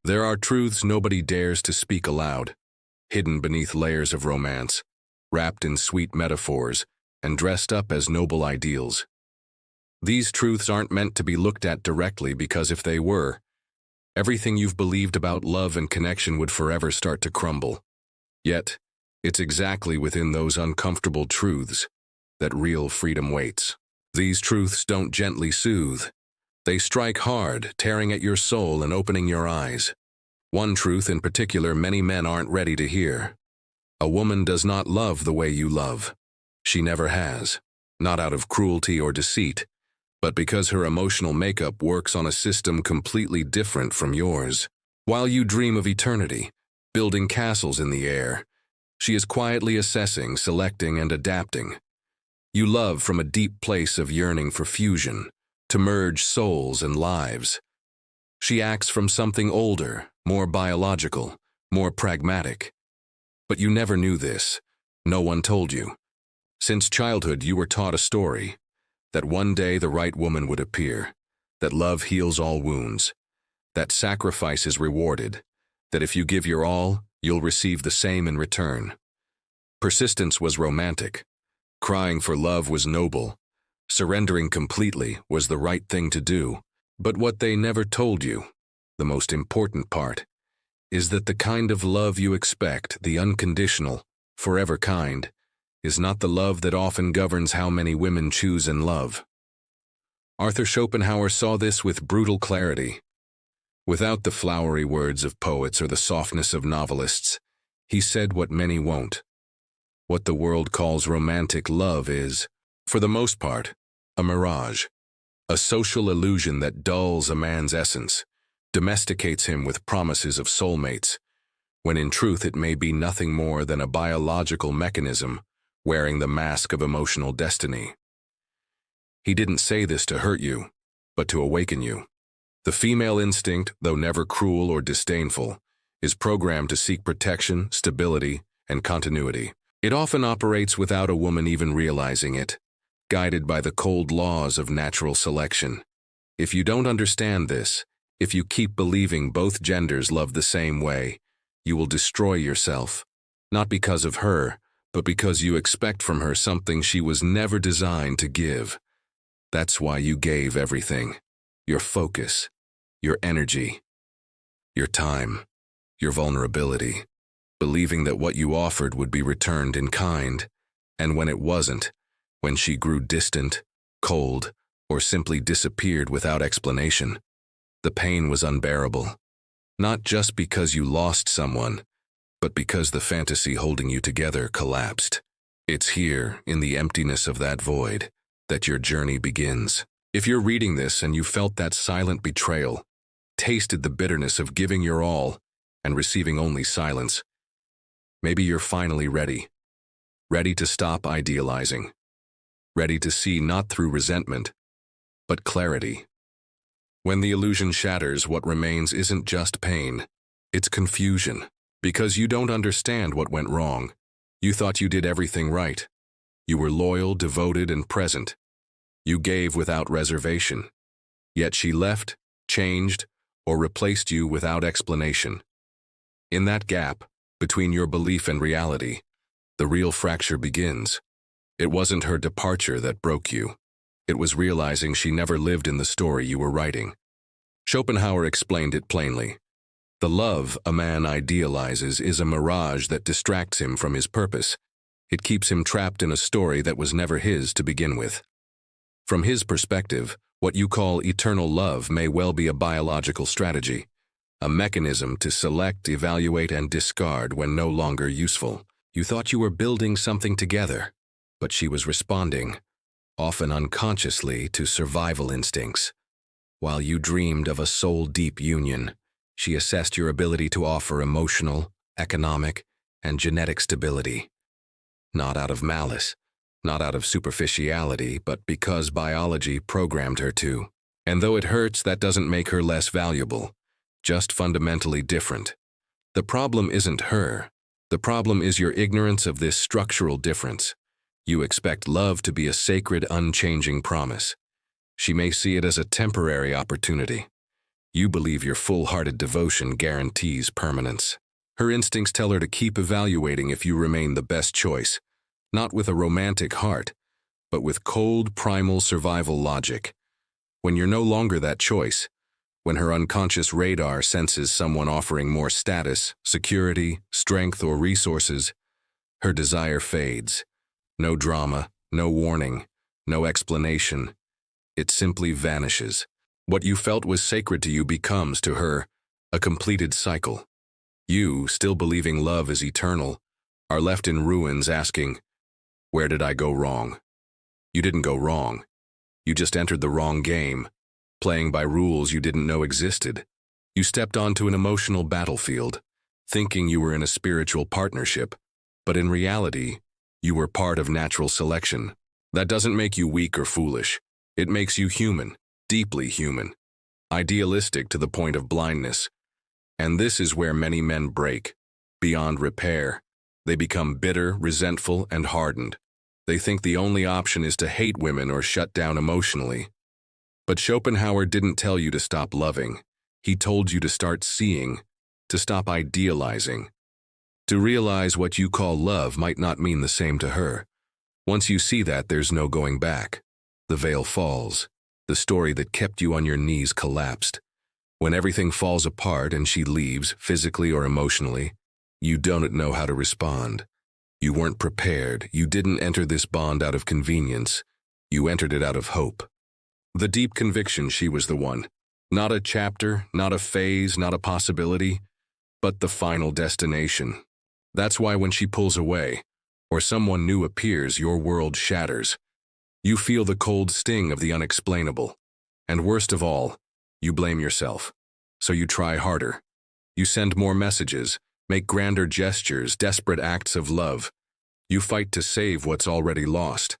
There are truths nobody dares to speak aloud, hidden beneath layers of romance, wrapped in sweet metaphors, and dressed up as noble ideals. These truths aren't meant to be looked at directly because if they were, everything you've believed about love and connection would forever start to crumble. Yet, it's exactly within those uncomfortable truths that real freedom waits. These truths don't gently soothe. They strike hard, tearing at your soul and opening your eyes. One truth in particular many men aren't ready to hear. A woman does not love the way you love. She never has. Not out of cruelty or deceit, but because her emotional makeup works on a system completely different from yours. While you dream of eternity, building castles in the air, she is quietly assessing, selecting, and adapting. You love from a deep place of yearning for fusion, to merge souls and lives. She acts from something older, more biological, more pragmatic. But you never knew this. No one told you. Since childhood, you were taught a story, that one day the right woman would appear, that love heals all wounds, that sacrifice is rewarded, that if you give your all, you'll receive the same in return. Persistence was romantic. Crying for love was noble. Surrendering completely was the right thing to do. But what they never told you, the most important part, is that the kind of love you expect, the unconditional, forever kind, is not the love that often governs how many women choose and love. Arthur Schopenhauer saw this with brutal clarity. Without the flowery words of poets or the softness of novelists, he said what many won't. What the world calls romantic love is, for the most part, a mirage, a social illusion that dulls a man's essence, domesticates him with promises of soulmates, when in truth it may be nothing more than a biological mechanism wearing the mask of emotional destiny. He didn't say this to hurt you, but to awaken you. The female instinct, though never cruel or disdainful, is programmed to seek protection, stability, and continuity. It often operates without a woman even realizing it, guided by the cold laws of natural selection. If you don't understand this, if you keep believing both genders love the same way, you will destroy yourself, not because of her, but because you expect from her something she was never designed to give. That's why you gave everything. Your focus, your energy, your time, your vulnerability, believing that what you offered would be returned in kind, and when it wasn't, when she grew distant, cold, or simply disappeared without explanation, the pain was unbearable. Not just because you lost someone, but because the fantasy holding you together collapsed. It's here, in the emptiness of that void, that your journey begins. If you're reading this and you felt that silent betrayal, tasted the bitterness of giving your all and receiving only silence, maybe you're finally ready. Ready to stop idealizing. Ready to see not through resentment, but clarity. When the illusion shatters, what remains isn't just pain, it's confusion. Because you don't understand what went wrong. You thought you did everything right. You were loyal, devoted, and present. You gave without reservation. Yet she left, changed, or replaced you without explanation. In that gap, between your belief and reality, the real fracture begins. It wasn't her departure that broke you. It was realizing she never lived in the story you were writing. Schopenhauer explained it plainly. The love a man idealizes is a mirage that distracts him from his purpose. It keeps him trapped in a story that was never his to begin with. From his perspective, what you call eternal love may well be a biological strategy, a mechanism to select, evaluate, and discard when no longer useful. You thought you were building something together, but she was responding, often unconsciously, to survival instincts. While you dreamed of a soul-deep union, she assessed your ability to offer emotional, economic, and genetic stability. Not out of malice, not out of superficiality, but because biology programmed her to. And though it hurts, that doesn't make her less valuable, just fundamentally different. The problem isn't her. The problem is your ignorance of this structural difference. You expect love to be a sacred, unchanging promise. She may see it as a temporary opportunity. You believe your full-hearted devotion guarantees permanence. Her instincts tell her to keep evaluating if you remain the best choice, not with a romantic heart, but with cold, primal survival logic. When you're no longer that choice, when her unconscious radar senses someone offering more status, security, strength, or resources, her desire fades. No drama, no warning, no explanation. It simply vanishes. What you felt was sacred to you becomes, to her, a completed cycle. You, still believing love is eternal, are left in ruins asking, "Where did I go wrong?" You didn't go wrong. You just entered the wrong game, playing by rules you didn't know existed. You stepped onto an emotional battlefield, thinking you were in a spiritual partnership, but in reality, you were part of natural selection. That doesn't make you weak or foolish. It makes you human, deeply human, idealistic to the point of blindness. And this is where many men break, beyond repair. They become bitter, resentful, and hardened. They think the only option is to hate women or shut down emotionally. But Schopenhauer didn't tell you to stop loving. He told you to start seeing, to stop idealizing. To realize what you call love might not mean the same to her. Once you see that, there's no going back. The veil falls. The story that kept you on your knees collapsed. When everything falls apart and she leaves, physically or emotionally, you don't know how to respond. You weren't prepared. You didn't enter this bond out of convenience. You entered it out of hope. The deep conviction she was the one. Not a chapter, not a phase, not a possibility, but the final destination. That's why when she pulls away, or someone new appears, your world shatters. You feel the cold sting of the unexplainable. And worst of all, you blame yourself. So you try harder. You send more messages, make grander gestures, desperate acts of love. You fight to save what's already lost.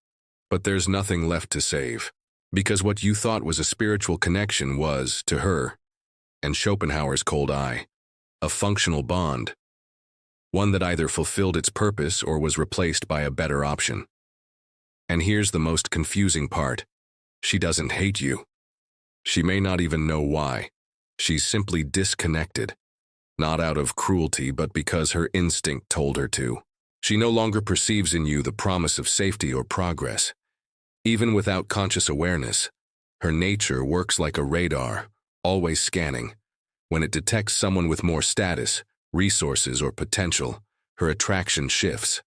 But there's nothing left to save. Because what you thought was a spiritual connection was, to her, and Schopenhauer's cold eye, a functional bond. One that either fulfilled its purpose or was replaced by a better option. And here's the most confusing part. She doesn't hate you. She may not even know why. She's simply disconnected. Not out of cruelty, but because her instinct told her to. She no longer perceives in you the promise of safety or progress. Even without conscious awareness, her nature works like a radar, always scanning. When it detects someone with more status, resources, or potential, her attraction shifts.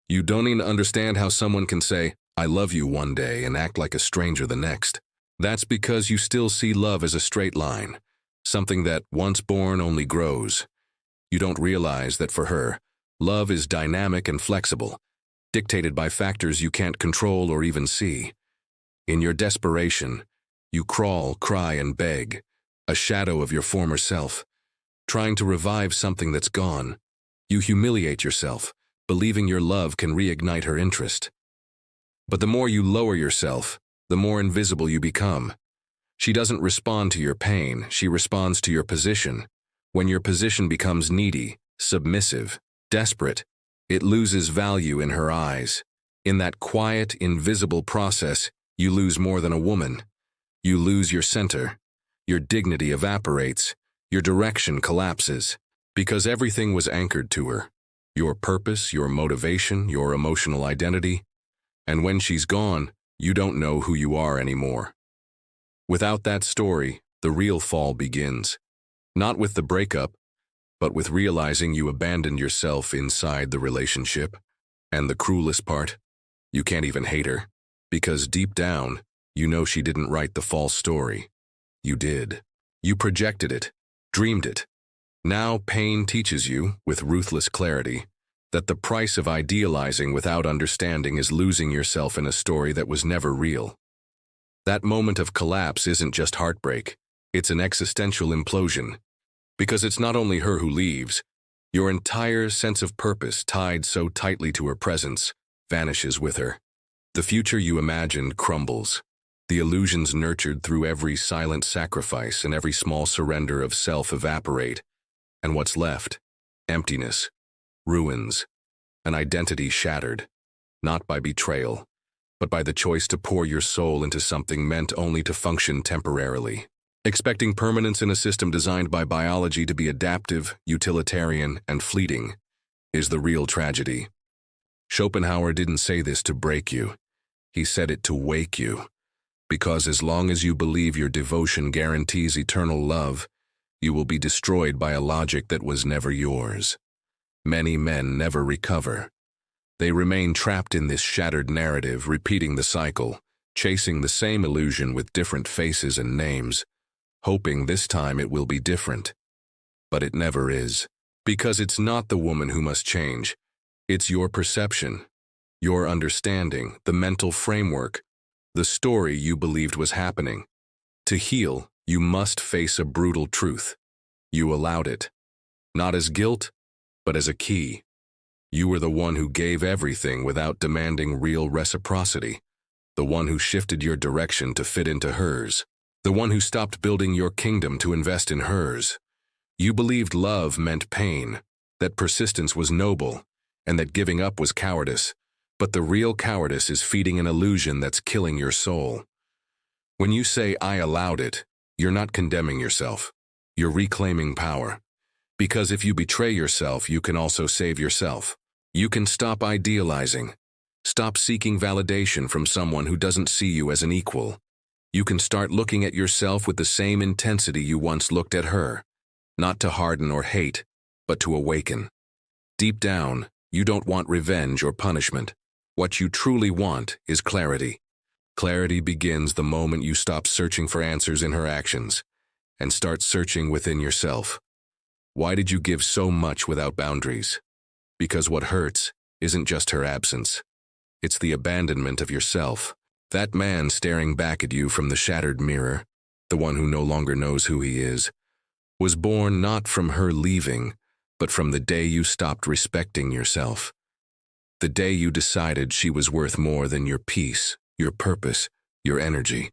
You don't even understand how someone can say, "I love you" one day and act like a stranger the next. That's because you still see love as a straight line, something that, once born, only grows. You don't realize that for her, love is dynamic and flexible, dictated by factors you can't control or even see. In your desperation, you crawl, cry, and beg, a shadow of your former self, trying to revive something that's gone. You humiliate yourself, believing your love can reignite her interest. But the more you lower yourself, the more invisible you become. She doesn't respond to your pain, she responds to your position. When your position becomes needy, submissive, desperate, it loses value in her eyes. In that quiet, invisible process, you lose more than a woman. You lose your center. Your dignity evaporates. Your direction collapses. Because everything was anchored to her. Your purpose, your motivation, your emotional identity. And when she's gone, you don't know who you are anymore. Without that story, the real fall begins. Not with the breakup, but with realizing you abandoned yourself inside the relationship. And the cruelest part, you can't even hate her. Because deep down, you know she didn't write the false story. You did. You projected it, dreamed it. Now pain teaches you, with ruthless clarity, that the price of idealizing without understanding is losing yourself in a story that was never real. That moment of collapse isn't just heartbreak, it's an existential implosion. Because it's not only her who leaves, your entire sense of purpose, tied so tightly to her presence, vanishes with her. The future you imagined crumbles. The illusions nurtured through every silent sacrifice and every small surrender of self evaporate. And what's left? Emptiness, ruins, an identity shattered, not by betrayal, but by the choice to pour your soul into something meant only to function temporarily. Expecting permanence in a system designed by biology to be adaptive, utilitarian, and fleeting is the real tragedy. Schopenhauer didn't say this to break you. He said it to wake you. Because as long as you believe your devotion guarantees eternal love, you will be destroyed by a logic that was never yours. Many men never recover. They remain trapped in this shattered narrative, repeating the cycle, chasing the same illusion with different faces and names, hoping this time it will be different. But it never is. Because it's not the woman who must change. It's your perception, your understanding, the mental framework, the story you believed was happening. To heal, you must face a brutal truth. You allowed it. Not as guilt, but as a key. You were the one who gave everything without demanding real reciprocity. The one who shifted your direction to fit into hers. The one who stopped building your kingdom to invest in hers. You believed love meant pain, that persistence was noble, and that giving up was cowardice. But the real cowardice is feeding an illusion that's killing your soul. When you say, "I allowed it," you're not condemning yourself. You're reclaiming power. Because if you betray yourself, you can also save yourself. You can stop idealizing. Stop seeking validation from someone who doesn't see you as an equal. You can start looking at yourself with the same intensity you once looked at her. Not to harden or hate, but to awaken. Deep down, you don't want revenge or punishment. What you truly want is clarity. Clarity begins the moment you stop searching for answers in her actions and start searching within yourself. Why did you give so much without boundaries? Because what hurts isn't just her absence. It's the abandonment of yourself. That man staring back at you from the shattered mirror, the one who no longer knows who he is, was born not from her leaving, but from the day you stopped respecting yourself. The day you decided she was worth more than your peace, your purpose, your energy.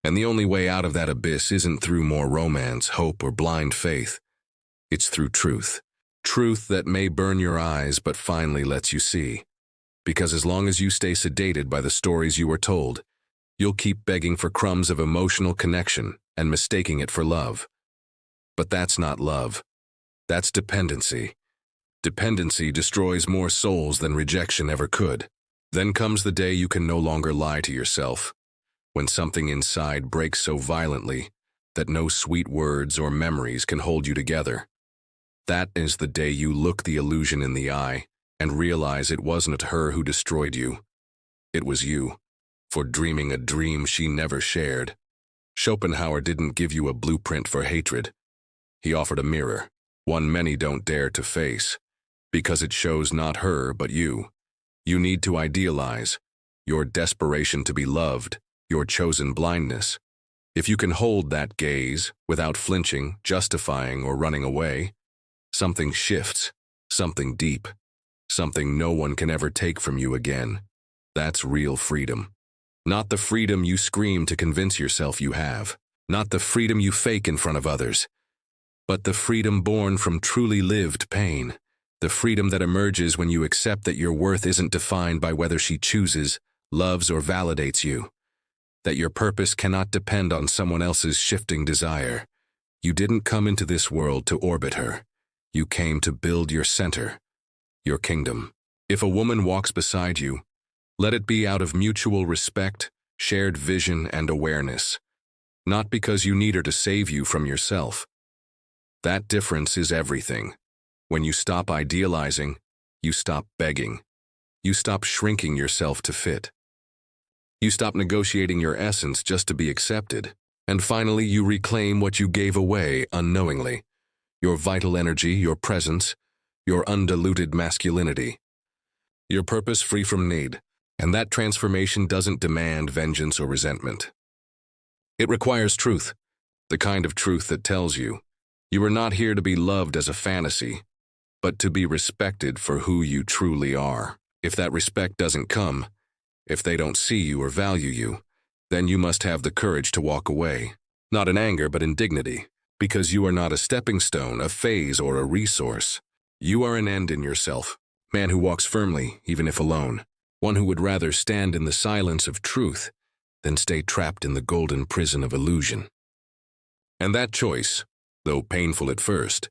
And the only way out of that abyss isn't through more romance, hope, or blind faith. It's through truth. Truth that may burn your eyes but finally lets you see. Because as long as you stay sedated by the stories you were told, you'll keep begging for crumbs of emotional connection and mistaking it for love. But that's not love. That's dependency. Dependency destroys more souls than rejection ever could. Then comes the day you can no longer lie to yourself, when something inside breaks so violently that no sweet words or memories can hold you together. That is the day you look the illusion in the eye and realize it wasn't her who destroyed you. It was you, for dreaming a dream she never shared. Schopenhauer didn't give you a blueprint for hatred. He offered a mirror, one many don't dare to face, because it shows not her but you. You need to idealize, your desperation to be loved, your chosen blindness. If you can hold that gaze without flinching, justifying, or running away, something shifts, something deep, something no one can ever take from you again. That's real freedom. Not the freedom you scream to convince yourself you have, not the freedom you fake in front of others, but the freedom born from truly lived pain. The freedom that emerges when you accept that your worth isn't defined by whether she chooses, loves, or validates you. That your purpose cannot depend on someone else's shifting desire. You didn't come into this world to orbit her. You came to build your center, your kingdom. If a woman walks beside you, let it be out of mutual respect, shared vision, and awareness. Not because you need her to save you from yourself. That difference is everything. When you stop idealizing, you stop begging. You stop shrinking yourself to fit. You stop negotiating your essence just to be accepted. And finally, you reclaim what you gave away unknowingly. Your vital energy, your presence, your undiluted masculinity. Your purpose free from need. And that transformation doesn't demand vengeance or resentment. It requires truth, the kind of truth that tells you, you are not here to be loved as a fantasy, but to be respected for who you truly are. If that respect doesn't come, if they don't see you or value you, then you must have the courage to walk away. Not in anger, but in dignity, because you are not a stepping stone, a phase, or a resource. You are an end in yourself, man who walks firmly, even if alone, one who would rather stand in the silence of truth than stay trapped in the golden prison of illusion. And that choice, though painful at first,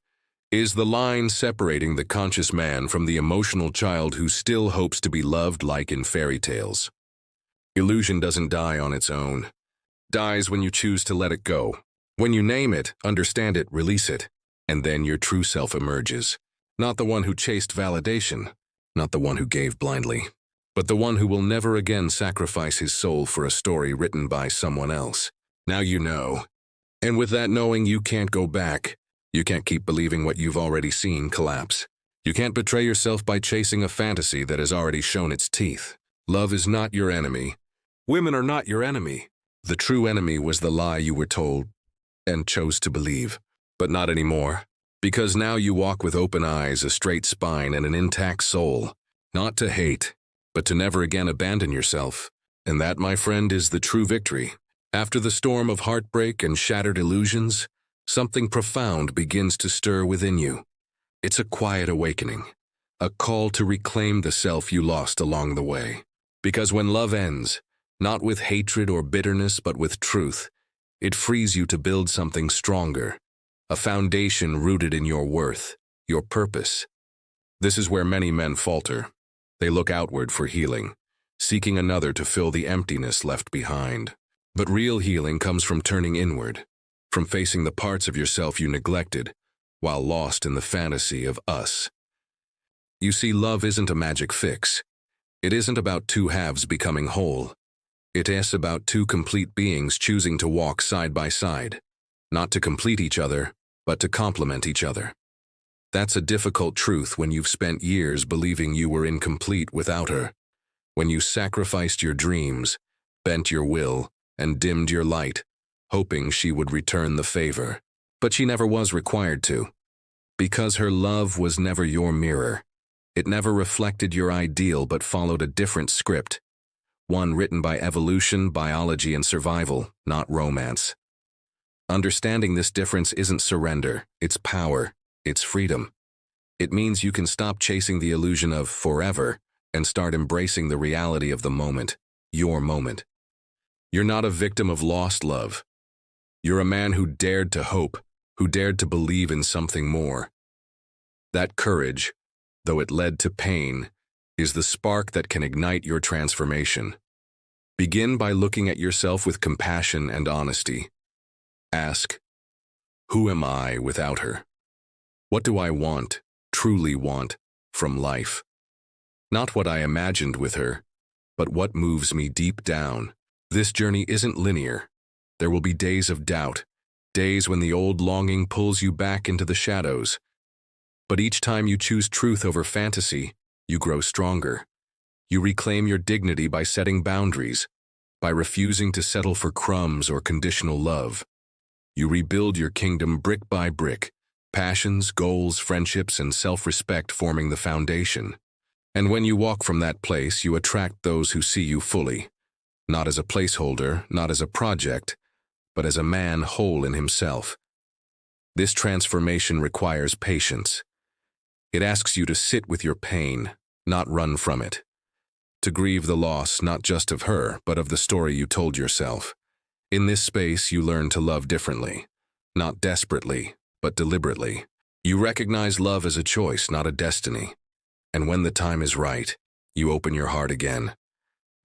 is the line separating the conscious man from the emotional child who still hopes to be loved like in fairy tales. Illusion doesn't die on its own. Dies when you choose to let it go. When you name it, understand it, release it, and then your true self emerges. Not the one who chased validation, not the one who gave blindly, but the one who will never again sacrifice his soul for a story written by someone else. Now you know. And with that knowing, you can't go back. You can't keep believing what you've already seen collapse. You can't betray yourself by chasing a fantasy that has already shown its teeth. Love is not your enemy. Women are not your enemy. The true enemy was the lie you were told and chose to believe. But not anymore. Because now you walk with open eyes, a straight spine, and an intact soul. Not to hate, but to never again abandon yourself. And that, my friend, is the true victory. After the storm of heartbreak and shattered illusions, something profound begins to stir within you. It's a quiet awakening, a call to reclaim the self you lost along the way. Because when love ends, not with hatred or bitterness but with truth, it frees you to build something stronger, a foundation rooted in your worth, your purpose. This is where many men falter. They look outward for healing, seeking another to fill the emptiness left behind. But real healing comes from turning inward, from facing the parts of yourself you neglected while lost in the fantasy of us. You see, love isn't a magic fix. It isn't about two halves becoming whole. It is about two complete beings choosing to walk side by side, not to complete each other, but to complement each other. That's a difficult truth when you've spent years believing you were incomplete without her, when you sacrificed your dreams, bent your will, and dimmed your light, hoping she would return the favor. But she never was required to, because her love was never your mirror. It never reflected your ideal but followed a different script, one written by evolution, biology, and survival, not romance. Understanding this difference isn't surrender, it's power, it's freedom. It means you can stop chasing the illusion of forever and start embracing the reality of the moment, your moment. You're not a victim of lost love. You're a man who dared to hope, who dared to believe in something more. That courage, though it led to pain, is the spark that can ignite your transformation. Begin by looking at yourself with compassion and honesty. Ask, who am I without her? What do I want, truly want, from life? Not what I imagined with her, but what moves me deep down. This journey isn't linear. There will be days of doubt, days when the old longing pulls you back into the shadows. But each time you choose truth over fantasy, you grow stronger. You reclaim your dignity by setting boundaries, by refusing to settle for crumbs or conditional love. You rebuild your kingdom brick by brick, passions, goals, friendships, and self-respect forming the foundation. And when you walk from that place, you attract those who see you fully. Not as a placeholder, not as a project, but as a man whole in himself. This transformation requires patience. It asks you to sit with your pain, not run from it. To grieve the loss not just of her, but of the story you told yourself. In this space, you learn to love differently. Not desperately, but deliberately. You recognize love as a choice, not a destiny. And when the time is right, you open your heart again.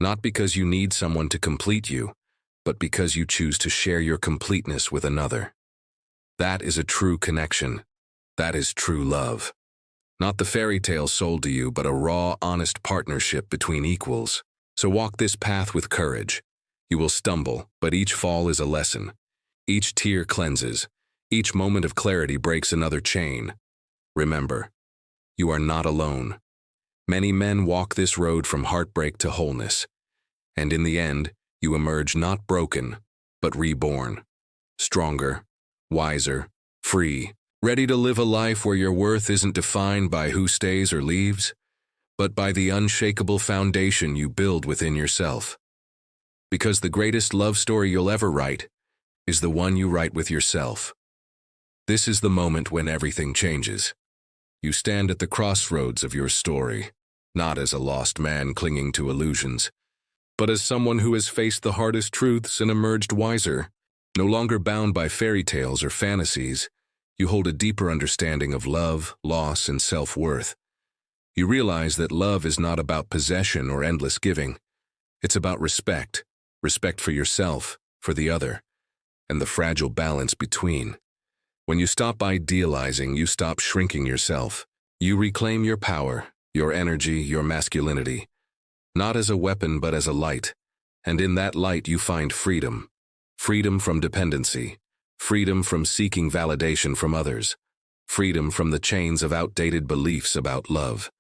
Not because you need someone to complete you, but because you choose to share your completeness with another. That is a true connection. That is true love. Not the fairy tale sold to you, but a raw, honest partnership between equals. So walk this path with courage. You will stumble, but each fall is a lesson. Each tear cleanses. Each moment of clarity breaks another chain. Remember, you are not alone. Many men walk this road from heartbreak to wholeness. And in the end, you emerge not broken, but reborn. Stronger, wiser, free, ready to live a life where your worth isn't defined by who stays or leaves, but by the unshakable foundation you build within yourself. Because the greatest love story you'll ever write is the one you write with yourself. This is the moment when everything changes. You stand at the crossroads of your story, not as a lost man clinging to illusions, but as someone who has faced the hardest truths and emerged wiser. No longer bound by fairy tales or fantasies, you hold a deeper understanding of love, loss, and self-worth. You realize that love is not about possession or endless giving. It's about respect, respect for yourself, for the other, and the fragile balance between. When you stop idealizing, you stop shrinking yourself. You reclaim your power, your energy, your masculinity, not as a weapon but as a light. And in that light you find freedom. Freedom from dependency, freedom from seeking validation from others, freedom from the chains of outdated beliefs about love.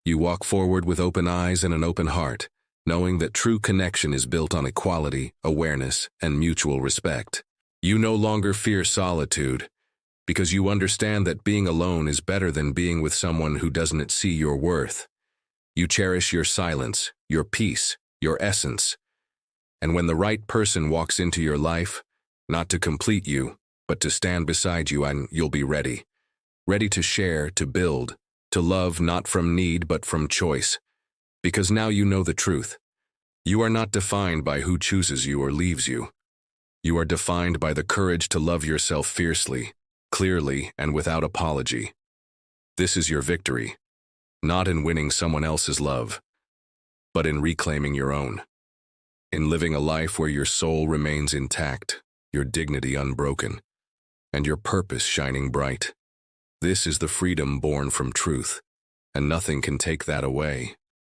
You walk forward with open eyes and an open heart, knowing that true connection is built on equality, awareness, and mutual respect. You no longer fear solitude, because you understand that being alone is better than being with someone who doesn't see your worth. You cherish your silence, your peace, your essence. And when the right person walks into your life, not to complete you, but to stand beside you, and you'll be ready. Ready to share, to build, to love not from need but from choice. Because now you know the truth. You are not defined by who chooses you or leaves you. You are defined by the courage to love yourself fiercely, clearly, and without apology. This is your victory, not in winning someone else's love, but in reclaiming your own. In living a life where your soul remains intact, your dignity unbroken, and your purpose shining bright. This is the freedom born from truth, and nothing can take that away.